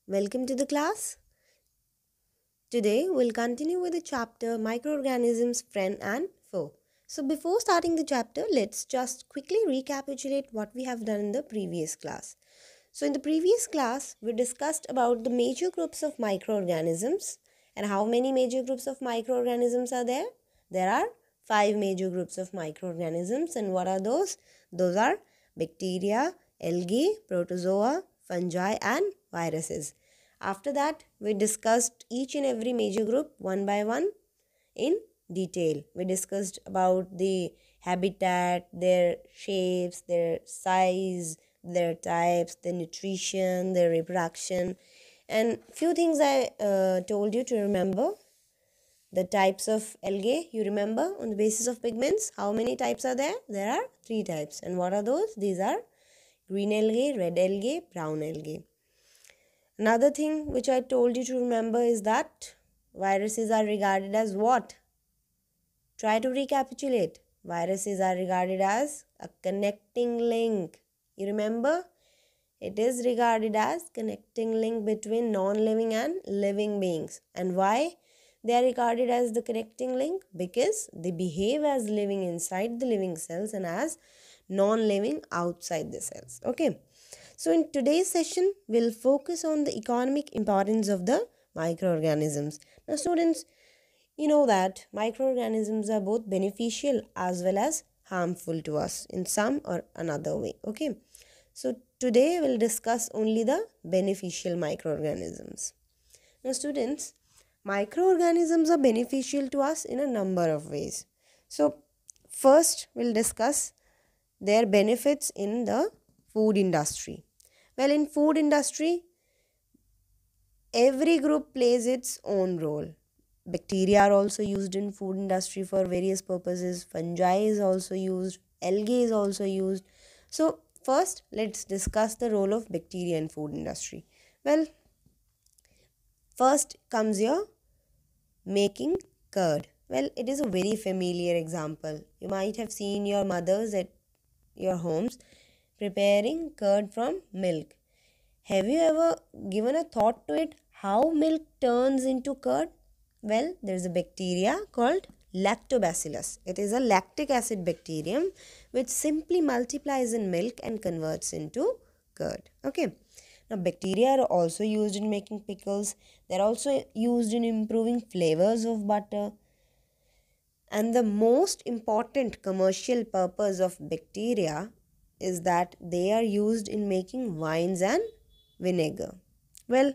Welcome to the class. Today we'll continue with the chapter Microorganisms Friend and Foe. So before starting the chapter, let's just quickly recapitulate what we have done in the previous class. So in the previous class, we discussed about the major groups of microorganisms and how many major groups of microorganisms are there? There are 5 major groups of microorganisms, and what are those? Those are bacteria, algae, protozoa, fungi and viruses. After that, we discussed each and every major group one by one in detail. We discussed about the habitat, their shapes, their size, their types, their nutrition, their reproduction, and few things I told you to remember. The types of algae, you remember on the basis of pigments. How many types are there? There are 3 types. And what are those? These are green algae, red algae, brown algae. Another thing which I told you to remember is that viruses are regarded as what? Try to recapitulate. Viruses are regarded as a connecting link. You remember? It is regarded as connecting link between non-living and living beings. And why they are regarded as the connecting link? Because they behave as living inside the living cells and as non-living outside the cells. Okay. So in today's session, we'll focus on the economic importance of the microorganisms. Now students, you know that microorganisms are both beneficial as well as harmful to us in some or another way. Okay. So today we'll discuss only the beneficial microorganisms. Now students, microorganisms are beneficial to us in a number of ways. So first we'll discuss their benefits in the food industry. Well, in food industry, every group plays its own role. Bacteria are also used in food industry for various purposes. Fungi is also used. Algae is also used. So first, let's discuss the role of bacteria in food industry. Well, first comes your making curd. Well, it is a very familiar example. You might have seen your mothers at your homes preparing curd from milk. Have you ever given a thought to it how milk turns into curd? Well, there is a bacteria called lactobacillus. It is a lactic acid bacterium which simply multiplies in milk and converts into curd. Okay. Now, bacteria are also used in making pickles. They are also used in improving flavors of butter. And the most important commercial purpose of bacteria is that they are used in making wines and vinegar. Well,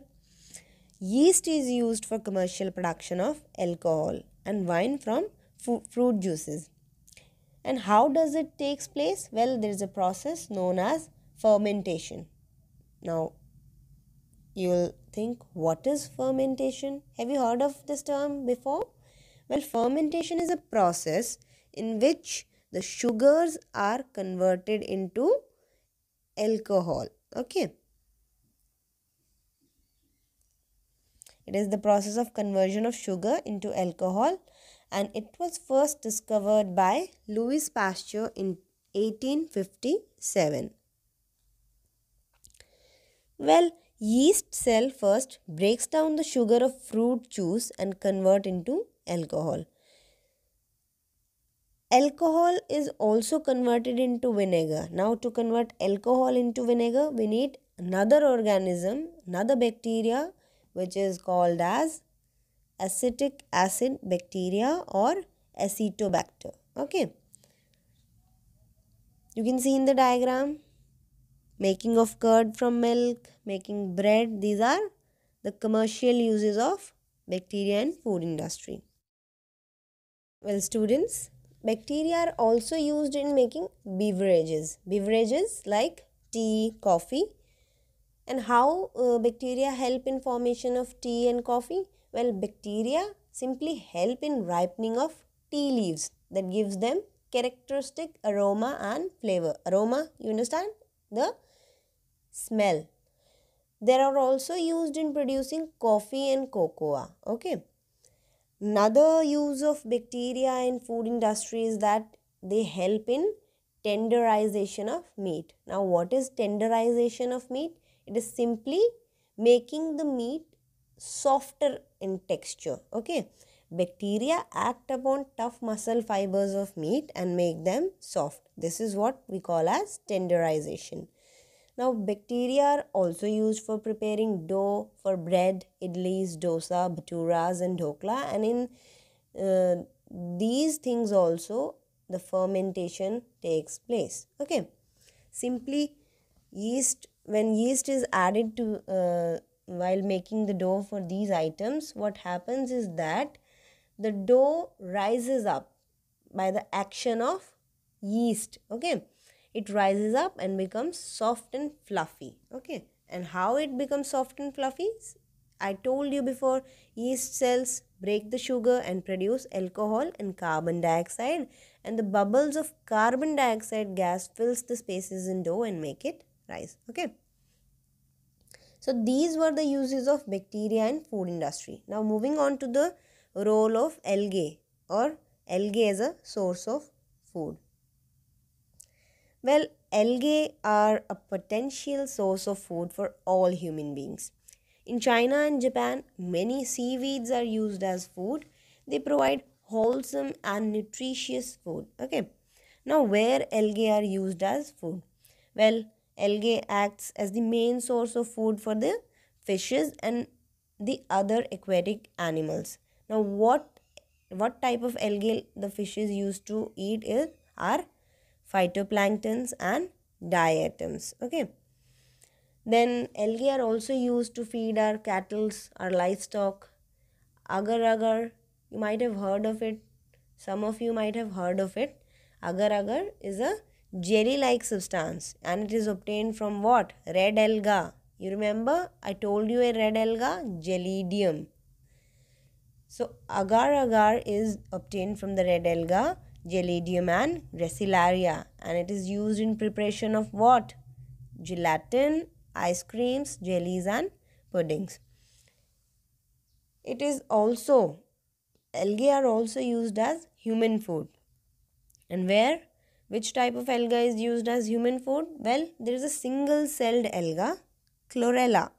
yeast is used for commercial production of alcohol and wine from fruit juices. And how does it takes place? Well, there is a process known as fermentation. Now, you'll think, what is fermentation? Have you heard of this term before? Well, fermentation is a process in which the sugars are converted into alcohol. Okay. It is the process of conversion of sugar into alcohol, and it was first discovered by Louis Pasteur in 1857. Well, yeast cell first breaks down the sugar of fruit juice and convert into alcohol. Alcohol is also converted into vinegar. Now, to convert alcohol into vinegar, we need another organism, another bacteria, which is called as acetic acid bacteria or Acetobacter. Okay. You can see in the diagram, making of curd from milk, making bread. These are the commercial uses of bacteria in food industry. Well, students, bacteria are also used in making beverages. Beverages like tea, coffee. And how bacteria help in formation of tea and coffee? Well, bacteria simply help in ripening of tea leaves that gives them characteristic aroma and flavor. Aroma, you understand? The smell. They are also used in producing coffee and cocoa. Okay. Another use of bacteria in food industry is that they help in tenderization of meat. Now, what is tenderization of meat? It is simply making the meat softer in texture. Okay, bacteria act upon tough muscle fibers of meat and make them soft. This is what we call as tenderization. Now, bacteria are also used for preparing dough for bread, idlis, dosa, bhaturas, and dhokla. And in these things also, the fermentation takes place. Okay, simply yeast, when yeast is added to while making the dough for these items, what happens is that the dough rises up by the action of yeast. Okay, it rises up and becomes soft and fluffy. Okay, and how it becomes soft and fluffy, I told you before, yeast cells break the sugar and produce alcohol and carbon dioxide, and the bubbles of carbon dioxide gas fills the spaces in dough and make it rise. Okay, so these were the uses of bacteria in food industry. Now moving on to the role of algae or algae as a source of food. Well, algae are a potential source of food for all human beings. In China and Japan, many seaweeds are used as food. They provide wholesome and nutritious food. Okay. Now, where algae are used as food? Well, algae acts as the main source of food for the fishes and the other aquatic animals. Now, what type of algae the fishes used to eat are phytoplanktons and diatoms. Okay. Then algae are also used to feed our cattle, our livestock. Agar agar, you might have heard of it. Some of you might have heard of it. Agar agar is a jelly-like substance and it is obtained from what? Red alga. You remember I told you a red alga? Gelidium. So agar agar is obtained from the red alga, Gelidium and Gracilaria, and it is used in preparation of what? Gelatin, ice creams, jellies and puddings. It is also, algae are also used as human food. And where? Which type of alga is used as human food? Well, there is a single-celled alga, chlorella,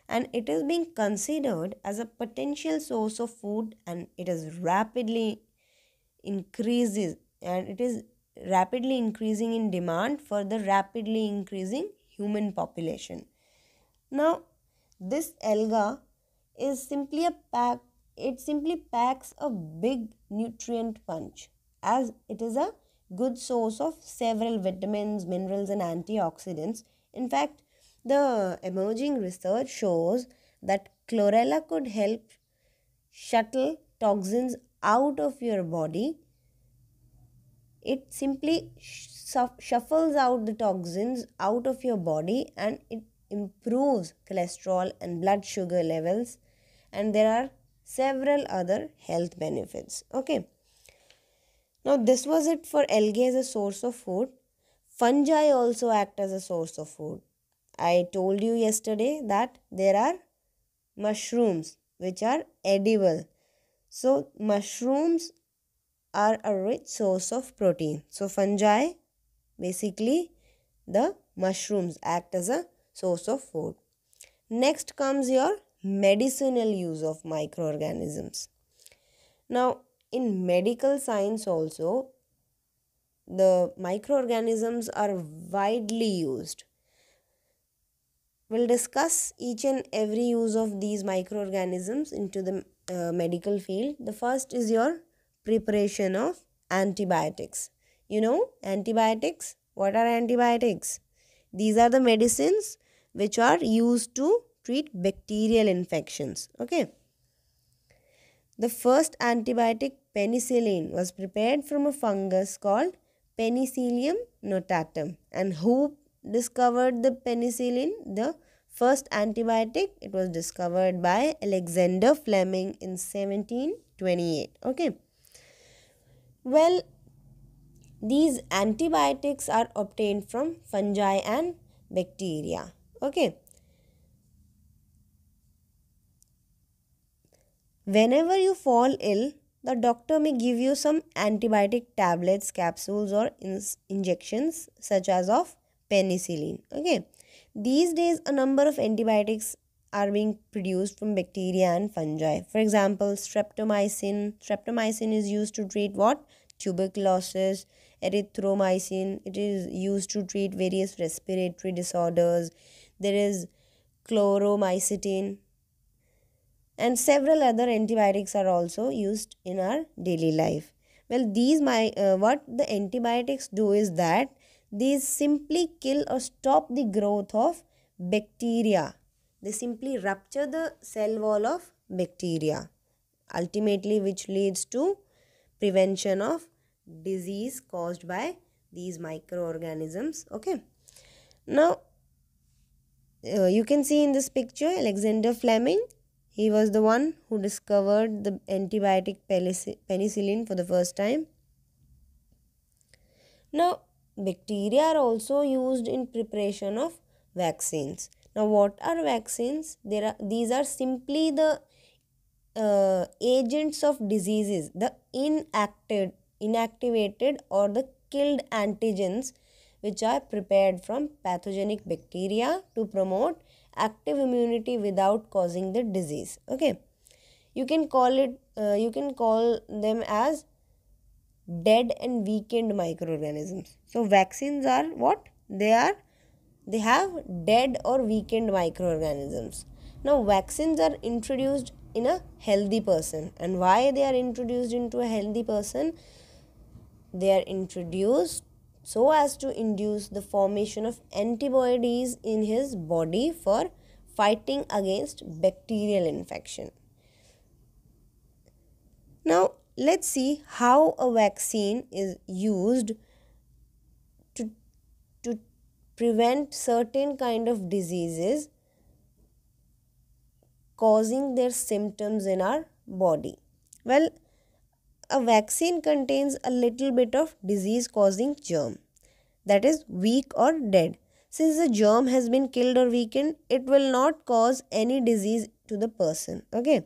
and it is being considered as a potential source of food, and it is rapidly increases and it is rapidly increasing in demand for the rapidly increasing human population. Now, this alga is simply it simply packs a big nutrient punch as it is a good source of several vitamins, minerals and antioxidants. In fact, the emerging research shows that chlorella could help shuttle toxins out of your body. It simply shuffles out the toxins out of your body and it improves cholesterol and blood sugar levels, and there are several other health benefits. Okay, now this was it for algae as a source of food. Fungi also act as a source of food. I told you yesterday that there are mushrooms which are edible. So mushrooms are a rich source of protein. So fungi, basically the mushrooms act as a source of food. Next comes your medicinal use of microorganisms. Now in medical science also, the microorganisms are widely used. We'll discuss each and every use of these microorganisms into the medical field. The first is your preparation of antibiotics. You know antibiotics? What are antibiotics? These are the medicines which are used to treat bacterial infections. Okay. The first antibiotic, penicillin, was prepared from a fungus called Penicillium notatum. And who discovered the penicillin? The first antibiotic, it was discovered by Alexander Fleming in 1728. Okay. Well, these antibiotics are obtained from fungi and bacteria. Okay. Whenever you fall ill, the doctor may give you some antibiotic tablets, capsules or injections such as of penicillin. Okay. These days a number of antibiotics are being produced from bacteria and fungi. For example, streptomycin. Streptomycin is used to treat what? Tuberculosis. Erythromycin, it is used to treat various respiratory disorders. There is chloromycetin, and several other antibiotics are also used in our daily life. Well, what the antibiotics do is that these simply kill or stop the growth of bacteria. They simply rupture the cell wall of bacteria, ultimately which leads to prevention of disease caused by these microorganisms. Okay, now you can see in this picture Alexander Fleming. He was the one who discovered the antibiotic penicillin for the first time. Now, bacteria are also used in preparation of vaccines. Now, what are vaccines? These are simply the agents of diseases, the inactivated or the killed antigens which are prepared from pathogenic bacteria to promote active immunity without causing the disease. Okay, you can call them as dead and weakened microorganisms. So vaccines are what? They have dead or weakened microorganisms. Now vaccines are introduced in a healthy person. And why they are introduced into a healthy person? They are introduced so as to induce the formation of antibodies in his body for fighting against bacterial infection. Now let's see how a vaccine is used to prevent certain kind of diseases causing their symptoms in our body. Well, a vaccine contains a little bit of disease causing germ, that is weak or dead. Since the germ has been killed or weakened, it will not cause any disease to the person. Okay.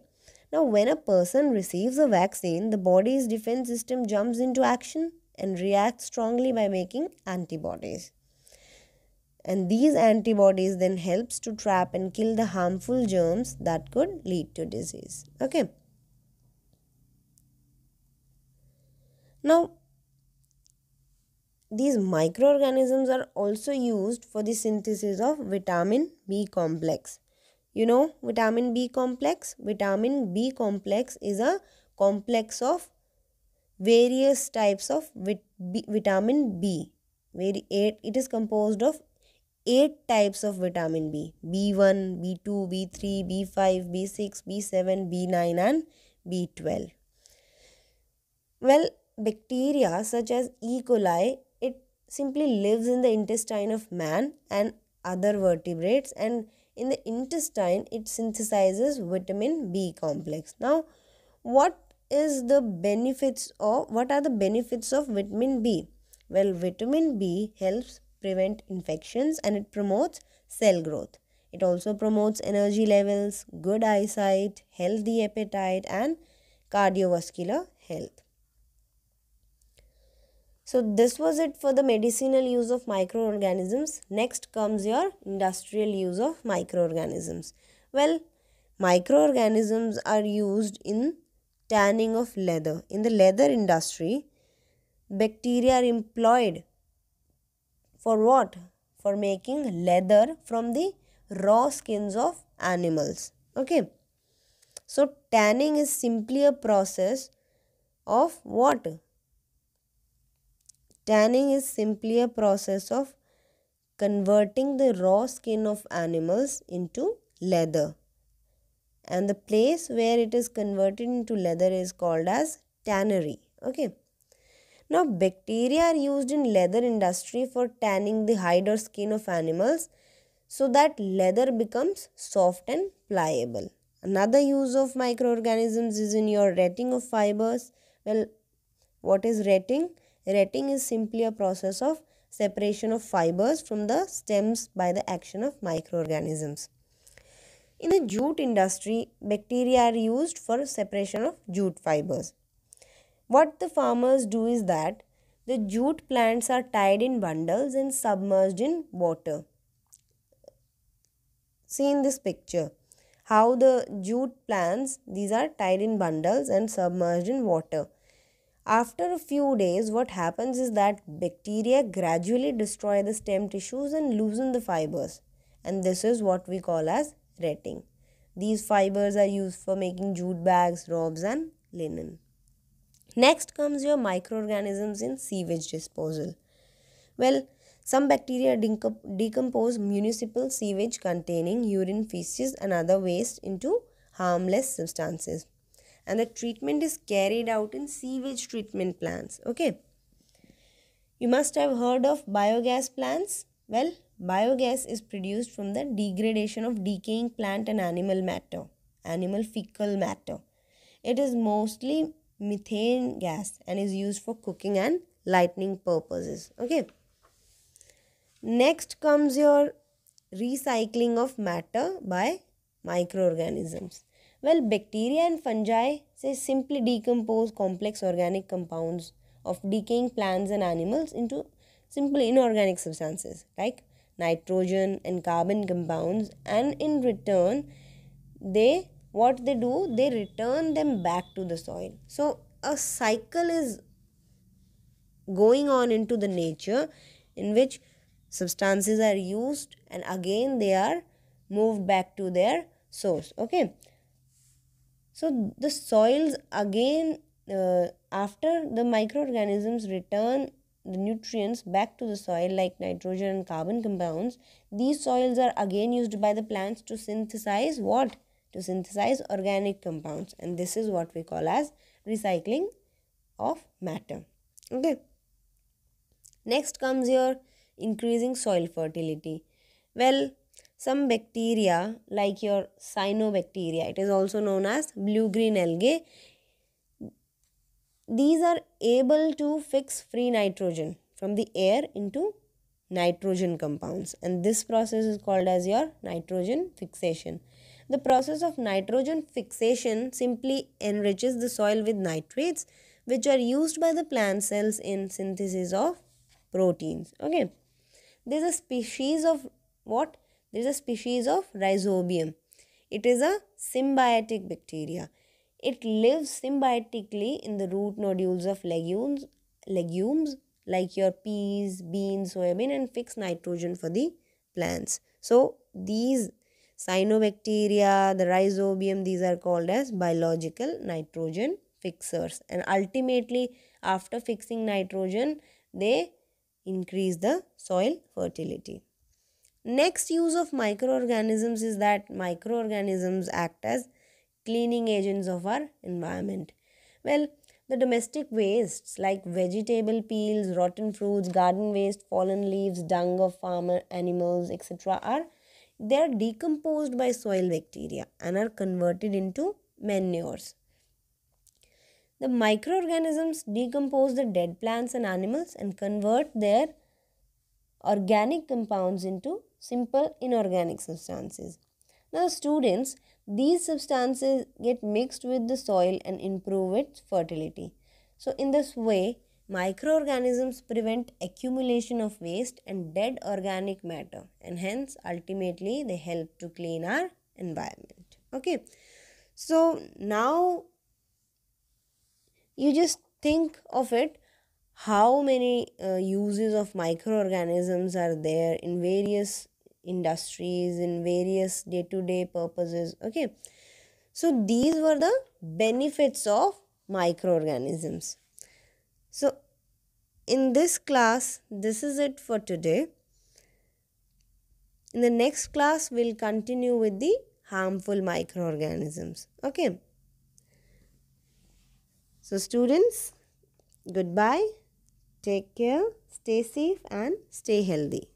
Now, when a person receives a vaccine, the body's defense system jumps into action and reacts strongly by making antibodies. And these antibodies then helps to trap and kill the harmful germs that could lead to disease. Okay. Now, these microorganisms are also used for the synthesis of vitamin B complex. You know vitamin B complex? Vitamin B complex is a complex of various types of vitamin B. It is composed of 8 types of vitamin B. B1, B2, B3, B5, B6, B7, B9 and B12. Well, bacteria such as E. coli, it simply lives in the intestine of man and other vertebrates, and in the intestine it synthesizes vitamin B complex. Now, what are the benefits of vitamin B? Well, vitamin B helps prevent infections and it promotes cell growth. It also promotes energy levels, good eyesight, healthy appetite and cardiovascular health. So this was it for the medicinal use of microorganisms. Next comes your industrial use of microorganisms. Well, microorganisms are used in tanning of leather. In the leather industry, bacteria are employed for what? For making leather from the raw skins of animals. Okay. So tanning is simply a process of what? Tanning is simply a process of converting the raw skin of animals into leather. And the place where it is converted into leather is called as tannery. Okay. Now, bacteria are used in leather industry for tanning the hide or skin of animals so that leather becomes soft and pliable. Another use of microorganisms is in your retting of fibers. Well, what is retting? Retting is simply a process of separation of fibers from the stems by the action of microorganisms. In the jute industry, bacteria are used for separation of jute fibers. What the farmers do is that the jute plants are tied in bundles and submerged in water. See in this picture. how the jute plants, these are tied in bundles and submerged in water. After a few days, what happens is that bacteria gradually destroy the stem tissues and loosen the fibers. And this is what we call as retting. These fibers are used for making jute bags, robes and linen. Next comes your microorganisms in sewage disposal. Well, some bacteria decompose municipal sewage containing urine, feces and other waste into harmless substances. And the treatment is carried out in sewage treatment plants. Okay. You must have heard of biogas plants. Well, biogas is produced from the degradation of decaying plant and animal matter, animal fecal matter. It is mostly methane gas and is used for cooking and lighting purposes. Okay. Next comes your recycling of matter by microorganisms. Well, bacteria and fungi say simply decompose complex organic compounds of decaying plants and animals into simple inorganic substances like nitrogen and carbon compounds, and in return they return them back to the soil. So a cycle is going on into the nature in which substances are used and again they are moved back to their source. Okay, so the soils again, after the microorganisms return the nutrients back to the soil like nitrogen and carbon compounds, these soils are again used by the plants to synthesize what? To synthesize organic compounds, and this is what we call as recycling of matter. Okay. Next comes your increasing soil fertility. Well, some bacteria like your cyanobacteria, it is also known as blue-green algae, these are able to fix free nitrogen from the air into nitrogen compounds, and this process is called as your nitrogen fixation. The process of nitrogen fixation simply enriches the soil with nitrates which are used by the plant cells in synthesis of proteins. Okay, there is a species of what? There is a species of rhizobium. It is a symbiotic bacteria. It lives symbiotically in the root nodules of legumes like your peas, beans, soybean, and fix nitrogen for the plants. So these cyanobacteria, the rhizobium, these are called as biological nitrogen fixers, and ultimately after fixing nitrogen they increase the soil fertility. Next use of microorganisms is that microorganisms act as cleaning agents of our environment. Well, the domestic wastes like vegetable peels, rotten fruits, garden waste, fallen leaves, dung of farmer animals, etc. They are decomposed by soil bacteria and are converted into manures. The microorganisms decompose the dead plants and animals and convert their organic compounds into simple inorganic substances. Now, students, these substances get mixed with the soil and improve its fertility. So, in this way, microorganisms prevent accumulation of waste and dead organic matter, and hence ultimately they help to clean our environment. Okay, so now you just think of it, how many uses of microorganisms are there in various industries, in various day-to-day purposes. Okay, so these were the benefits of microorganisms. So in this class, this is it for today. In the next class, we'll continue with the harmful microorganisms. Okay, so students, goodbye, take care, stay safe and stay healthy.